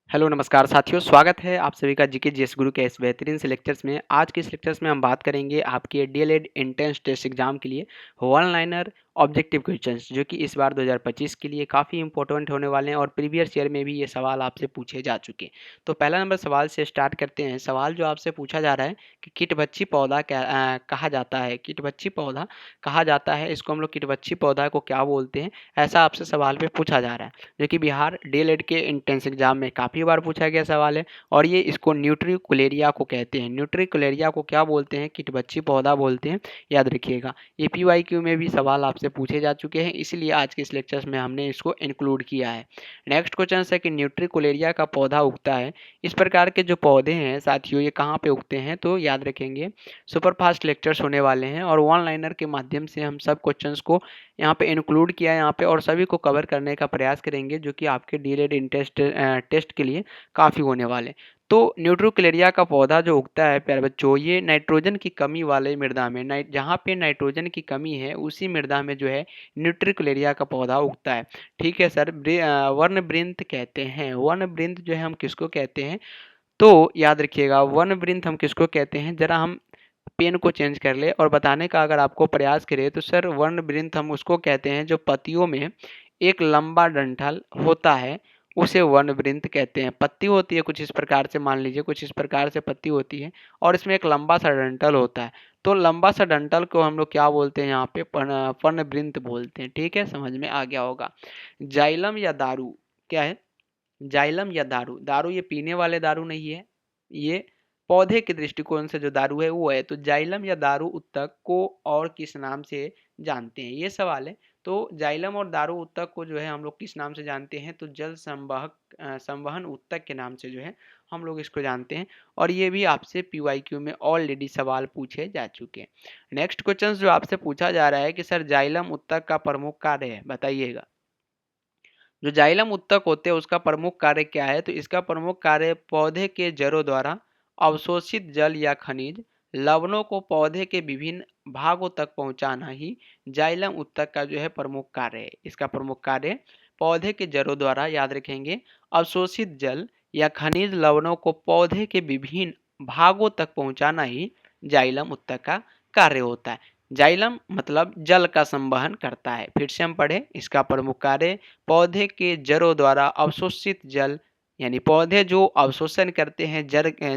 Hello नमस्कार साथियों, स्वागत है आप सभी का जीके जीएस गुरु के इस बेहतरीन से लेक्चर्स में। आज के इस लेक्चर्स में हम बात करेंगे आपके डीएलएड एंट्रेंस टेस्ट एग्जाम के लिए वन लाइनर ऑब्जेक्टिव क्वेश्चंस, जो कि इस बार 2025 के लिए काफ़ी इंपॉर्टेंट होने वाले हैं और प्रीवियस ईयर में भी ये सवाल आपसे पूछे जा चुके हैं। तो पहला नंबर सवाल से स्टार्ट करते हैं। सवाल जो आपसे पूछा जा रहा है कि कीटबच्ची पौधा कहा जाता है। कीटबच्ची पौधा कहा जाता है, इसको हम लोग कीटबच्ची पौधा को क्या बोलते हैं, ऐसा आपसे सवाल पे पूछा जा रहा है, जो कि बिहार डीएलएड के एंट्रेंस एग्जाम में काफ़ी बार पूछा गया सवाल है। और ये इसको न्यूट्रिकुलेरिया को कहते हैं। न्यूट्रिकुलेरिया को क्या बोलते हैं? कीटबच्ची पौधा बोलते हैं, याद रखिएगा। ये पीवाईक्यू में भी सवाल आपसे पूछे जा चुके हैं, इसलिए आज के इस लेक्चर्स में हमने इसको इंक्लूड किया है। नेक्स्ट क्वेश्चन है कि न्यूट्रिकुलेरिया का पौधा उगता है। इस प्रकार के जो पौधे हैं साथियों, ये कहाँ पे उगते हैं? तो याद रखेंगे, सुपर फास्ट लेक्चर्स होने वाले हैं और वन लाइनर के माध्यम से हम सब क्वेश्चंस को यहाँ पे इंक्लूड किया है यहाँ पे, और सभी को कवर करने का प्रयास करेंगे, जो कि आपके डीएलएड टेस्ट के लिए काफ़ी होने वाले। तो न्यूट्रिकुलेरिया का पौधा जो उगता है प्यारे बच्चों, ये नाइट्रोजन की कमी वाले मृदा में, जहाँ पे नाइट्रोजन की कमी है उसी मृदा में जो है न्यूट्रिकुलेरिया का पौधा उगता है। ठीक है सर। वर्णवृंत कहते हैं। वर्णवृंत जो है हम किसको कहते हैं? तो याद रखिएगा, वर्णवृंत हम किसको कहते हैं, जरा हम पेन को चेंज कर ले और बताने का अगर आपको प्रयास करें तो सर, वर्णवृंत हम उसको कहते हैं जो पत्तियों में एक लंबा डंठल होता है, उसे वर्णवृंत कहते हैं। पत्ती होती है कुछ इस प्रकार से, मान लीजिए कुछ इस प्रकार से पत्ती होती है और इसमें एक लंबा सा डंठल होता है। तो लंबा सा डंठल को हम लोग क्या बोलते हैं यहाँ पे? पर्णवृंत बोलते हैं। ठीक है, समझ में आ गया होगा। जाइलम या दारू क्या है? जाइलम या दारू? दारू ये पीने वाले दारू नहीं है, ये पौधे के दृष्टिकोण से जो दारू है वो है। तो जाइलम या दारू उत्तक को और किस नाम से जानते हैं, ये सवाल है। तो जाइलम और दारू उत्तक को जो है हम लोग किस नाम से जानते हैं? तो जल संवहन उत्तक के नाम से जो है हम लोग इसको जानते हैं। और ये भी आपसे पीवाईक्यू में ऑलरेडी सवाल पूछे जा चुके हैं। नेक्स्ट क्वेश्चन जो आपसे पूछा जा रहा है कि सर, जाइलम उत्तक का प्रमुख कार्य है, बताइएगा। जो जाइलम उत्तक होते हैं उसका प्रमुख कार्य क्या है? तो इसका प्रमुख कार्य पौधे के जड़ों द्वारा अवशोषित जल या खनिज लवणों को पौधे के विभिन्न भागों तक पहुंचाना ही जाइलम उत्तक का जो है प्रमुख कार्य है। इसका प्रमुख कार्य पौधे के जड़ों द्वारा, याद रखेंगे, अवशोषित जल या खनिज लवणों को पौधे के विभिन्न भागों तक पहुंचाना ही जाइलम उत्तक का कार्य होता है। जाइलम मतलब जल का संवहन करता है। फिर से हम पढ़े, इसका प्रमुख कार्य पौधे के जड़ों द्वारा अवशोषित जल, यानी पौधे जो अवशोषण करते हैं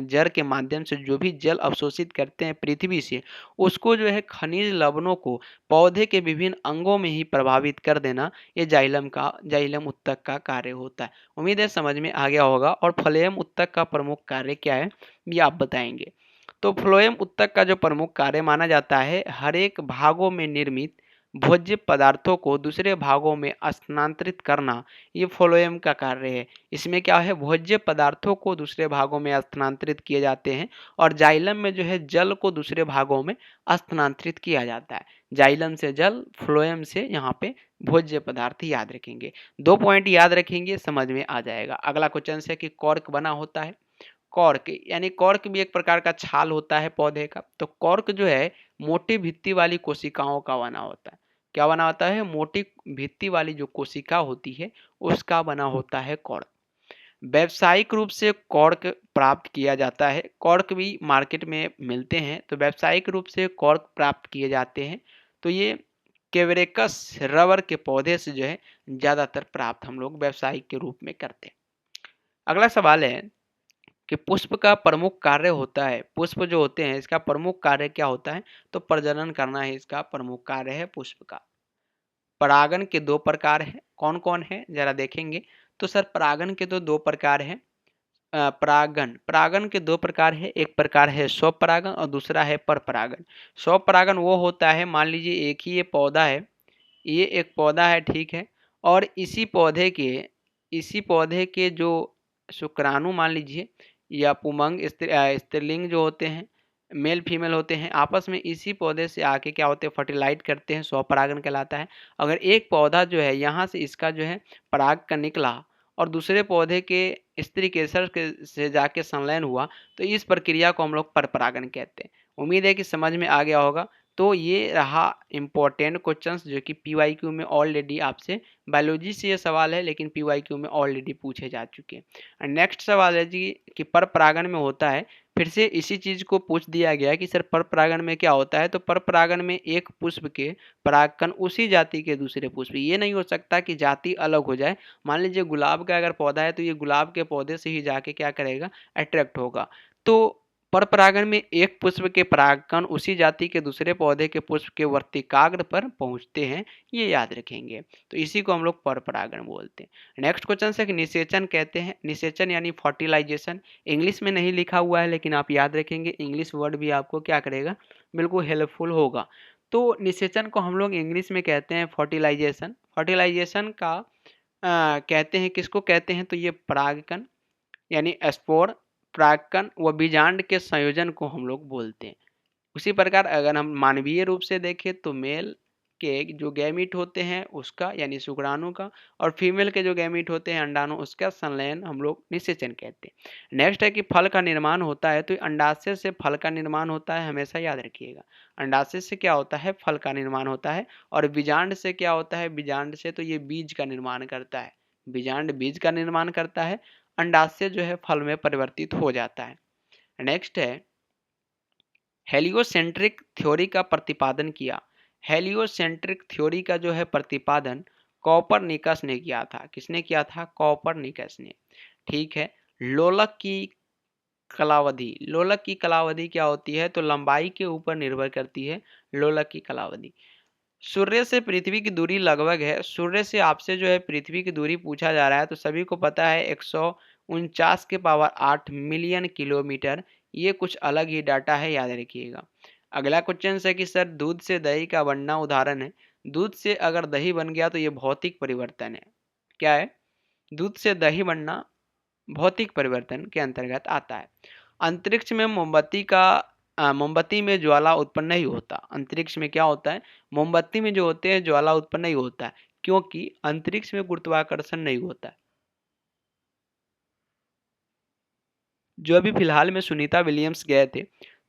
जड़ के माध्यम से जो भी जल अवशोषित करते हैं पृथ्वी से, उसको जो है खनिज लवणों को पौधे के विभिन्न अंगों में ही प्रभावित कर देना, ये जाइलम उत्तक का कार्य होता है। उम्मीद है समझ में आ गया होगा। और फ्लोएम उत्तक का प्रमुख कार्य क्या है, ये आप बताएंगे। तो फ्लोएम उत्तक का जो प्रमुख कार्य माना जाता है, हर एक भागों में निर्मित भोज्य पदार्थों को दूसरे भागों में स्थानांतरित करना, ये फ्लोएम का कार्य है। इसमें क्या है? भोज्य पदार्थों को दूसरे भागों में स्थानांतरित किए जाते हैं और जाइलम में जो है जल को दूसरे भागों में स्थानांतरित किया जाता है। जाइलम से जल, फ्लोएम से यहाँ पे भोज्य पदार्थ, याद रखेंगे। 2 पॉइंट याद रखेंगे, समझ में आ जाएगा। अगला क्वेश्चन है कि कॉर्क बना होता है। कॉर्क यानी कॉर्क भी एक प्रकार का छाल होता है पौधे का। तो कॉर्क जो है मोटी भित्ति वाली कोशिकाओं का बना होता है। क्या बना होता है? मोटी भित्ति वाली जो कोशिका होती है उसका बना होता है कॉर्क। व्यावसायिक रूप से कॉर्क प्राप्त किया जाता है। कॉर्क भी मार्केट में मिलते हैं, तो व्यावसायिक रूप से कॉर्क प्राप्त किए जाते हैं। तो ये केवरेकस रबर के पौधे से जो है ज्यादातर प्राप्त हम लोग व्यावसायिक के रूप में करते हैं। अगला सवाल है कि पुष्प का प्रमुख कार्य होता है। पुष्प जो होते हैं इसका प्रमुख कार्य क्या होता है? तो प्रजनन करना ही इसका प्रमुख कार्य है पुष्प का। परागन के 2 प्रकार हैं। कौन कौन है जरा देखेंगे। तो सर, परागन के तो 2 प्रकार हैं। परागन परागन के 2 प्रकार है। एक प्रकार है स्वपरागन और दूसरा है परपरागन। स्वपरागन वो होता है, मान लीजिए एक ही ये पौधा है, ये एक पौधा है, ठीक है, और इसी पौधे के जो शुक्राणु मान लीजिए या पुमंग स्त्रीलिंग जो होते हैं, मेल फीमेल होते हैं, आपस में इसी पौधे से आके क्या होते हैं? फर्टिलाइज करते हैं, स्वपरागन कहलाता है। अगर एक पौधा जो है यहाँ से इसका जो है पराग का निकला और दूसरे पौधे के स्त्री केसर से जाके संलयन हुआ, तो इस प्रक्रिया को हम लोग परपरागन कहते हैं। उम्मीद है कि समझ में आ गया होगा। तो ये रहा इम्पोर्टेंट क्वेश्चंस जो कि पीवाईक्यू में ऑलरेडी आपसे, बायोलॉजी से ये सवाल है लेकिन पीवाईक्यू में ऑलरेडी पूछे जा चुके हैं। नेक्स्ट सवाल है जी कि पर परागण में होता है, फिर से इसी चीज को पूछ दिया गया कि सर पर परागण में क्या होता है। तो पर परागण में एक पुष्प के परागकण उसी जाति के दूसरे पुष्प, ये नहीं हो सकता कि जाति अलग हो जाए। मान लीजिए गुलाब का अगर पौधा है तो ये गुलाब के पौधे से ही जाके क्या करेगा, अट्रैक्ट होगा। तो पर परागण में एक पुष्प के परागकण उसी जाति के दूसरे पौधे के पुष्प के वर्तिकाग्र पर पहुंचते हैं, ये याद रखेंगे। तो इसी को हम लोग पर परागण बोलते हैं। नेक्स्ट क्वेश्चन है कि निषेचन कहते हैं, निषेचन यानी फर्टिलाइजेशन। इंग्लिश में नहीं लिखा हुआ है लेकिन आप याद रखेंगे, इंग्लिश वर्ड भी आपको क्या करेगा, बिल्कुल हेल्पफुल होगा। तो निषेचन को हम लोग इंग्लिश में कहते हैं फर्टिलाइजेशन। फर्टिलाइजेशन का कहते हैं, किसको कहते हैं, तो ये परागकण यानी स्पोर, परागकण व बीजांड के संयोजन को हम लोग बोलते हैं। उसी प्रकार अगर हम मानवीय रूप से देखें तो मेल के जो गैमीट होते हैं उसका यानी शुक्राणु का, और फीमेल के जो गैमीट होते हैं अंडाणु, उसका संलयन हम लोग निषेचन कहते हैं। नेक्स्ट है कि फल का निर्माण होता है, तो अंडाशय से फल का निर्माण होता है, हमेशा याद रखिएगा। अंडाशय से क्या होता है, फल का निर्माण होता है। और बीजांड से क्या होता है, बीजांड से तो ये बीज का निर्माण करता है, बीजांड बीज का निर्माण करता है, अंडाशय जो है फल में परिवर्तित हो जाता है। नेक्स्ट है हेलियोसेंट्रिक थ्योरी का प्रतिपादन किया। हेलियोसेंट्रिक थ्योरी का जो है प्रतिपादन कॉपरनिकस ने किया था। किसने किया था, कॉपरनिकस ने। ठीक है। लोलक की कलावधि, लोलक की कलावधि क्या होती है, तो लंबाई के ऊपर निर्भर करती है लोलक की कलावधि। सूर्य से पृथ्वी की दूरी लगभग है, सूर्य से आपसे जो है पृथ्वी की दूरी पूछा जा रहा है, तो सभी को पता है 149 के पावर 8 मिलियन किलोमीटर। ये कुछ अलग ही डाटा है, याद रखिएगा। अगला क्वेश्चन है कि सर दूध से दही का बनना उदाहरण है। दूध से अगर दही बन गया तो ये भौतिक परिवर्तन है। क्या है, दूध से दही बनना भौतिक परिवर्तन के अंतर्गत आता है। अंतरिक्ष में मोमबत्ती में ज्वाला उत्पन्न नहीं होता। अंतरिक्ष में क्या होता है, मोमबत्ती में जो होते हैं ज्वाला उत्पन्न नहीं होता है, क्योंकि अंतरिक्ष में गुरुत्वाकर्षण नहीं होता है। जो अभी फिलहाल में सुनीता विलियम्स गए थे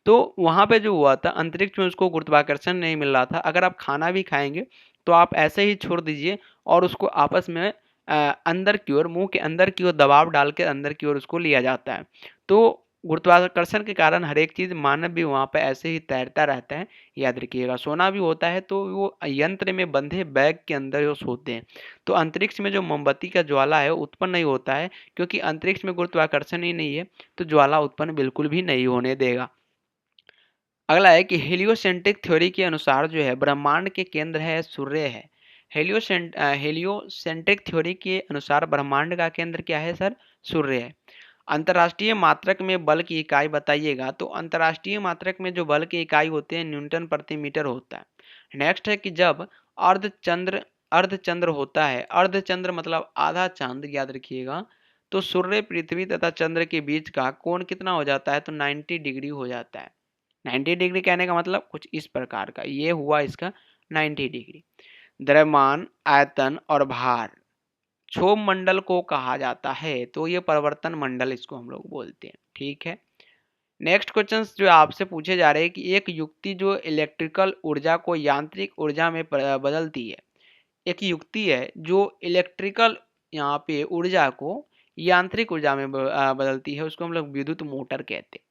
तो वहां पे जो हुआ था, अंतरिक्ष में उसको गुरुत्वाकर्षण नहीं मिल रहा था। अगर आप खाना भी खाएंगे तो आप ऐसे ही छोड़ दीजिए और उसको आपस में अंदर की ओर, मुंह के अंदर की ओर दबाव डाल के अंदर की ओर उसको लिया जाता है। तो गुरुत्वाकर्षण के कारण हर एक चीज, मानव भी वहां पे ऐसे ही तैरता रहता है, याद रखिएगा। सोना भी होता है तो वो यंत्र में बंधे बैग के अंदर वो सोते हैं। तो अंतरिक्ष में जो मोमबत्ती का ज्वाला है उत्पन्न नहीं होता है, क्योंकि अंतरिक्ष में गुरुत्वाकर्षण ही नहीं है, तो ज्वाला उत्पन्न बिल्कुल भी नहीं होने देगा। अगला है कि हेलियोसेंट्रिक थ्योरी के अनुसार जो है ब्रह्मांड के केंद्र है सूर्य है। हेलियोसेंट्रिक थ्योरी के अनुसार ब्रह्मांड का केंद्र क्या है सर, सूर्य है। अंतर्राष्ट्रीय मात्रक में बल की इकाई बताइएगा। तो अंतर्राष्ट्रीय मात्रक में जो बल की इकाई होते हैं न्यूटन प्रति मीटर होता है। नेक्स्ट है कि जब अर्धचंद्र अर्धचंद्र होता है, अर्धचंद्र मतलब आधा चांद, याद रखिएगा, तो सूर्य पृथ्वी तथा चंद्र के बीच का कोण कितना हो जाता है, तो 90 डिग्री हो जाता है। 90 डिग्री कहने का मतलब कुछ इस प्रकार का, ये हुआ इसका 90 डिग्री। द्रव्यमान, आयतन और भार, क्षोभ मंडल को कहा जाता है, तो ये परिवर्तन मंडल इसको हम लोग बोलते हैं। ठीक है। नेक्स्ट क्वेश्चन जो आपसे पूछे जा रहे हैं कि एक युक्ति जो इलेक्ट्रिकल ऊर्जा को यांत्रिक ऊर्जा में बदलती है। एक युक्ति है जो इलेक्ट्रिकल यहाँ पे ऊर्जा को यांत्रिक ऊर्जा में बदलती है, उसको हम लोग विद्युत मोटर कहते हैं।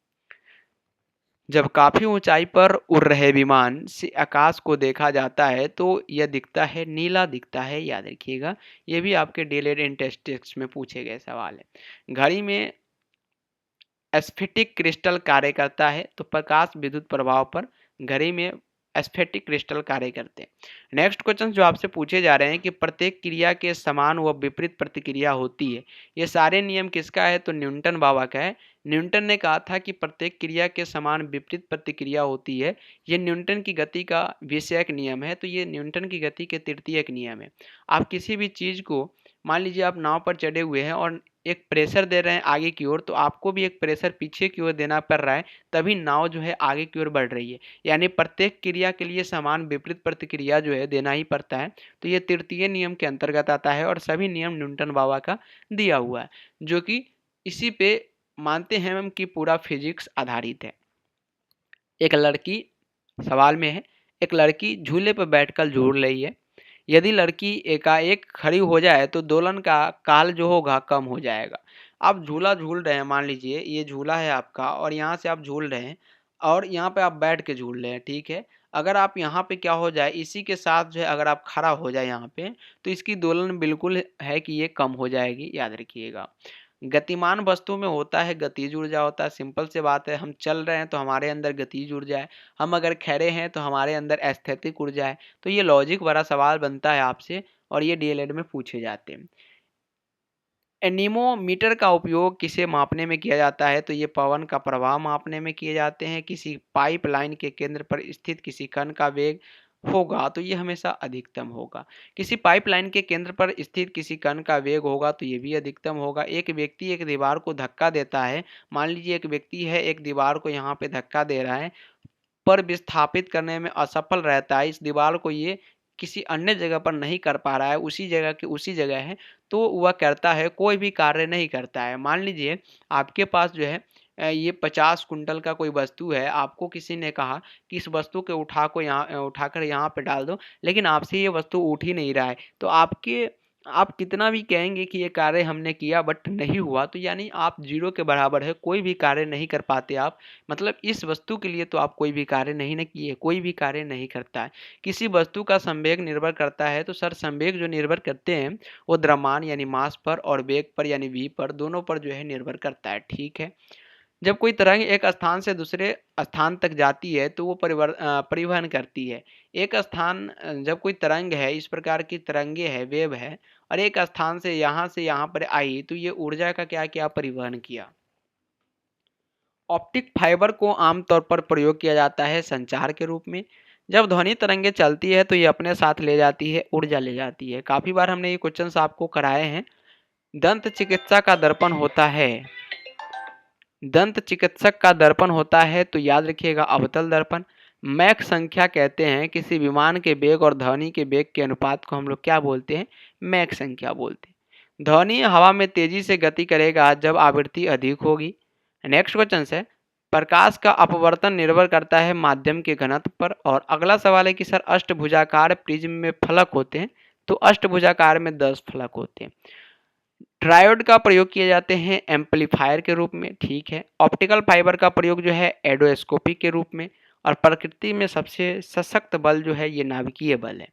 जब काफी ऊंचाई पर उड़ रहे विमान से आकाश को देखा जाता है तो यह दिखता है, नीला दिखता है, याद रखिएगा। ये भी आपके डीएलएड टेस्ट में पूछे गए सवाल है। घड़ी में एस्फेटिक क्रिस्टल कार्य करता है, तो प्रकाश विद्युत प्रभाव पर घड़ी में एस्फेटिक क्रिस्टल कार्य करते हैं। नेक्स्ट क्वेश्चन जो आपसे पूछे जा रहे हैं कि प्रत्येक क्रिया के समान व विपरीत प्रतिक्रिया होती है। ये सारे नियम किसका है, तो न्यूटन बाबा का है। न्यूटन ने कहा था कि प्रत्येक क्रिया के समान विपरीत प्रतिक्रिया होती है। ये न्यूटन की गति का विषयक नियम है, तो ये न्यूटन की गति के तृतीयक नियम है। आप किसी भी चीज को, मान लीजिए आप नाव पर चढ़े हुए हैं और एक प्रेशर दे रहे हैं आगे की ओर, तो आपको भी एक प्रेशर पीछे की ओर देना पड़ रहा है, तभी नाव जो है आगे की ओर बढ़ रही है। यानी प्रत्येक क्रिया के लिए समान विपरीत प्रतिक्रिया जो है देना ही पड़ता है। तो ये तृतीय नियम के अंतर्गत आता है और सभी नियम न्यूटन बाबा का दिया हुआ है, जो कि इसी पे मानते हैं हम कि पूरा फिजिक्स आधारित है। एक लड़की, सवाल में है, एक लड़की झूले पर बैठकर झूल रही है। यदि लड़की एकाएक खड़ी हो जाए तो दोलन का काल जो होगा कम हो जाएगा। आप झूला झूल रहे हैं, मान लीजिए ये झूला है आपका और यहाँ से आप झूल रहे हैं और यहाँ पे आप बैठ के झूल रहे हैं, ठीक है। अगर आप यहाँ पे क्या हो जाए, इसी के साथ जो है अगर आप खड़ा हो जाए यहाँ पे, तो इसकी दोलन बिल्कुल है कि ये कम हो जाएगी, याद रखिएगा। गतिमान वस्तु में होता है गतिज ऊर्जा होता है, सिंपल सी बात है। हम चल रहे हैं तो हमारे अंदर गतिज ऊर्जा है, हम अगर खड़े हैं तो हमारे अंदर एस्थेटिक ऊर्जा है। तो ये लॉजिक वाला सवाल बनता है आपसे और ये डीएलएड में पूछे जाते हैं। एनीमोमीटर का उपयोग किसे मापने में किया जाता है, तो ये पवन का प्रवाह मापने में किए जाते हैं। किसी पाइपलाइन के केंद्र पर स्थित किसी कण का वेग होगा तो ये हमेशा अधिकतम होगा। किसी पाइपलाइन के केंद्र पर स्थित किसी कण का वेग होगा तो ये भी अधिकतम होगा। एक व्यक्ति एक दीवार को धक्का देता है, मान लीजिए एक व्यक्ति है, एक दीवार को यहाँ पे धक्का दे रहा है पर विस्थापित करने में असफल रहता है, इस दीवार को ये किसी अन्य जगह पर नहीं कर पा रहा है, उसी जगह की उसी जगह है, तो वह करता है, कोई भी कार्य नहीं करता है। मान लीजिए आपके पास जो है ये 50 कुंटल का कोई वस्तु है, आपको किसी ने कहा कि इस वस्तु को उठाकर यहाँ पे डाल दो, लेकिन आपसे ये वस्तु उठ ही नहीं रहा है, तो आप कितना भी कहेंगे कि ये कार्य हमने किया बट नहीं हुआ, तो यानी आप जीरो के बराबर है, कोई भी कार्य नहीं कर पाते आप। मतलब इस वस्तु के लिए तो आप कोई भी कार्य नहीं न किए, कोई भी कार्य नहीं करता है। किसी वस्तु का संवेग निर्भर करता है, तो सर संवेग जो निर्भर करते हैं वो द्रव्यमान यानी मास पर और वेग पर यानी वी पर, दोनों पर जो है निर्भर करता है, ठीक है। जब कोई तरंग एक स्थान से दूसरे स्थान तक जाती है तो वो परिवहन करती है। एक स्थान जब कोई तरंग है, इस प्रकार की तरंगे है, वेव है, और एक स्थान से यहाँ पर आई तो ये ऊर्जा का क्या किया, परिवहन किया। ऑप्टिक फाइबर को आमतौर पर प्रयोग किया जाता है संचार के रूप में। जब ध्वनि तरंगे चलती है तो ये अपने साथ ले जाती है, ऊर्जा ले जाती है। काफी बार हमने ये क्वेश्चंस आपको कराए हैं। दंत चिकित्सा का दर्पण होता है, दंत चिकित्सक का दर्पण होता है तो याद रखिएगा अवतल दर्पण। मैक संख्या कहते हैं किसी विमान के वेग और ध्वनि के वेग के अनुपात को हम लोग क्या बोलते हैं, मैक संख्या बोलते हैं। ध्वनि हवा में तेजी से गति करेगा जब आवृत्ति अधिक होगी। नेक्स्ट क्वेश्चन है, प्रकाश का अपवर्तन निर्भर करता है माध्यम के घनत्व पर। और अगला सवाल है कि सर अष्टभुजाकार प्रिज्म में फलक होते हैं, तो अष्टभुजाकार में 10 फलक होते हैं। ट्रायोड का प्रयोग किए जाते हैं एम्पलीफायर के रूप में, ठीक है। ऑप्टिकल फाइबर का प्रयोग जो है एडोस्कोपी के रूप में। और प्रकृति में सबसे सशक्त बल जो है ये नाभिकीय बल है।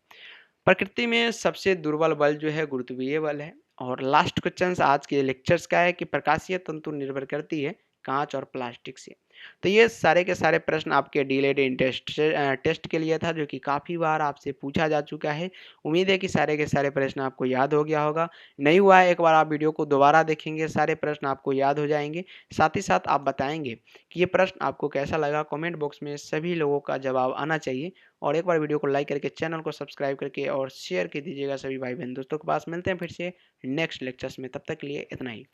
प्रकृति में सबसे दुर्बल बल जो है गुरुत्वीय बल है। और लास्ट क्वेश्चन आज के लेक्चर्स का है कि प्रकाशीय तंतु निर्भर करती है कांच और प्लास्टिक से। तो ये सारे के सारे प्रश्न आपके डीएलएड टेस्ट के लिए था, जो कि काफ़ी बार आपसे पूछा जा चुका है। उम्मीद है कि सारे के सारे प्रश्न आपको याद हो गया होगा। नहीं हुआ है, एक बार आप वीडियो को दोबारा देखेंगे, सारे प्रश्न आपको याद हो जाएंगे। साथ ही साथ आप बताएंगे कि ये प्रश्न आपको कैसा लगा। कमेंट बॉक्स में सभी लोगों का जवाब आना चाहिए। और एक बार वीडियो को लाइक करके चैनल को सब्सक्राइब करके और शेयर कर दीजिएगा सभी भाई बहन दोस्तों के पास। मिलते हैं फिर से नेक्स्ट लेक्चर्स में, तब तक के लिए इतना ही।